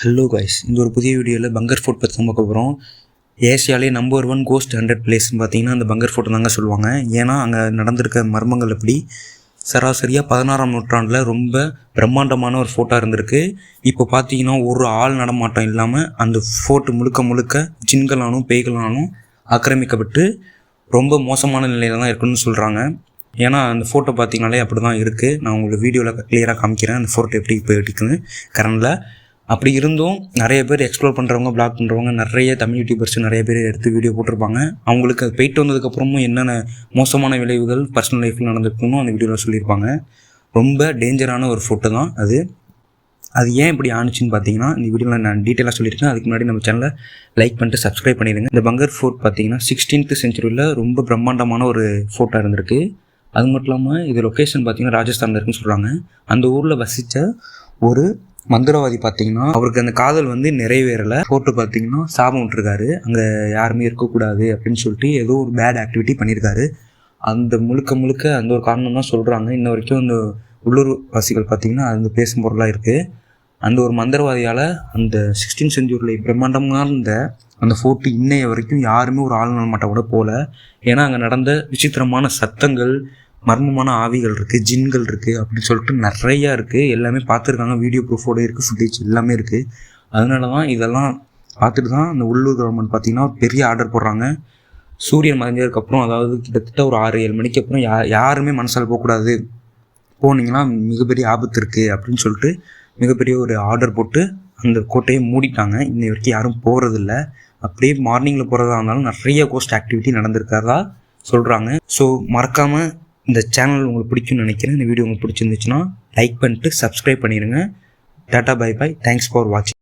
Hello guys, இந்த ஒரு புதிய வீடியோவில் பங்கர் ஃபோர்ட் பற்றி தான் பார்க்க போகிறோம். ஏசியாலே நம்பர் 1 கோஸ்ட் 100 பிளேஸ்ன்னு பார்த்தீங்கன்னா அந்த பங்கர் ஃபோர்ட் தாங்க சொல்லுவாங்க. ஏன்னா அங்கே நடந்திருக்க மர்மங்கள் எப்படி சராசரியாக 16ஆம் நூற்றாண்டில் ரொம்ப பிரம்மாண்டமான ஒரு ஃபோர்ட்டாக இருந்திருக்கு. இப்போ பார்த்தீங்கன்னா ஒரு ஆள் நடமாட்டம் இல்லாமல் அந்த ஃபோர்ட்டு முழுக்க ஜின்களானும் பேய்களானும் ஆக்கிரமிக்கப்பட்டு ரொம்ப மோசமான நிலையில் தான் இருக்குன்னு சொல்கிறாங்க. ஏன்னா அந்த ஃபோட்டோ பார்த்தீங்கனாலே அப்படி தான் இருக்குது. நான் உங்களுக்கு வீடியோவில் கிளியராக காமிக்கிறேன் அந்த ஃபோட்டோ எப்படி இப்போ இருக்குன்னு கரண்டில். அப்படி இருந்தும் நிறைய பேர் எக்ஸ்ப்ளோர் பண்ணுறவங்க, பிளாக் பண்ணுறவங்க, நிறைய தமிழ் யூடியூபர்ஸ் நிறைய பேர் எடுத்து வீடியோ போட்டிருப்பாங்க. அவங்களுக்கு அது போயிட்டு வந்ததுக்கப்புறமும் என்னென்ன மோசமான விளைவுகள் பர்சனல் லைஃப்பில் நடந்திருக்குன்னு அந்த வீடியோவில் சொல்லியிருப்பாங்க. ரொம்ப டேஞ்சரான ஒரு ஃபோட்டோ தான் அது. ஏன் இப்படி ஆணுச்சுன்னு பார்த்தீங்கன்னா இந்த வீடியோவில் நான் டீட்டெயிலாக சொல்லியிருக்கேன். அதுக்கு முன்னாடி நம்ம சேனலை லைக் பண்ணிட்டு சப்ஸ்கிரைப் பண்ணிடுங்க. இந்த பங்கர் ஃபோர்ட் பார்த்தீங்கன்னா 16th செஞ்சுரியில் ரொம்ப பிரம்மாண்டமான ஒரு ஃபோட்டோ இருந்திருக்கு. அது மட்டும் இல்லாமல் இது லொக்கேஷன் பார்த்தீங்கன்னா ராஜஸ்தானில் இருக்குன்னு சொல்கிறாங்க. அந்த ஊரில் வசித்த ஒரு மந்திரவாதி பார்த்தீங்கன்னா அவருக்கு அந்த காதல் நிறைவேறலை. ஃபோர்ட்டு பார்த்தீங்கன்னா சாபம் விட்டுருக்காரு, அங்கே யாருமே இருக்கக்கூடாது அப்படின்னு சொல்லிட்டு ஏதோ ஒரு பேட் ஆக்டிவிட்டி பண்ணியிருக்காரு. அந்த முழுக்க அந்த ஒரு காரணம் தான் சொல்கிறாங்க. இன்ன வரைக்கும் அந்த உள்ளூர் வாசிகள் பார்த்தீங்கன்னா அது பேசும் பொருளாக இருக்குது. அந்த ஒரு மந்திரவாதியால் அந்த 16th செஞ்சுரியில் பிரம்மாண்டமாக இருந்த அந்த ஃபோர்ட்டு இன்னைய வரைக்கும் யாருமே ஒரு ஆள் நடமாட்டம் கூட போகல. ஏன்னா அங்கே நடந்த விசித்திரமான சத்தங்கள், மர்மமான ஆவிகள் இருக்குது, ஜின்கள் இருக்குது அப்படின்னு சொல்லிட்டு நிறையா இருக்குது. எல்லாமே பார்த்துருக்காங்க, வீடியோ ப்ரூஃபோடு இருக்குது, ஃபுட்டேஜ் எல்லாமே இருக்குது. அதனால தான் இதெல்லாம் பார்த்துட்டு தான் அந்த உள்ளூர் கவர்மெண்ட் பார்த்திங்கன்னா பெரிய ஆர்டர் போடுறாங்க. சூரியன் மறைஞ்சதுக்கப்புறம், அதாவது கிட்டத்தட்ட ஒரு 6-7 மணிக்கு அப்புறம் யாருமே மனசால் போகக்கூடாது, போனீங்கன்னா மிகப்பெரிய ஆபத்து இருக்குது அப்படின்னு சொல்லிட்டு மிகப்பெரிய ஒரு ஆர்டர் போட்டு அந்த கோட்டையை மூடிட்டாங்க. இன்னை வரைக்கும் யாரும் போகிறதில்ல. அப்படியே மார்னிங்கில் போகிறதா இருந்தாலும் நிறைய கோஸ்ட் ஆக்டிவிட்டி நடந்திருக்கிறதா சொல்கிறாங்க. ஸோ மறக்காமல் இந்த சேனல் உங்களுக்கு பிடிக்கும்னு நினைக்கிறேன். இந்த வீடியோ உங்களுக்கு பிடிச்சிருந்துச்சுன்னா லைக் பண்ணிட்டு சப்ஸ்கிரைப் பண்ணிடுங்க. Tata, bye bye, thanks for வாட்சிங்.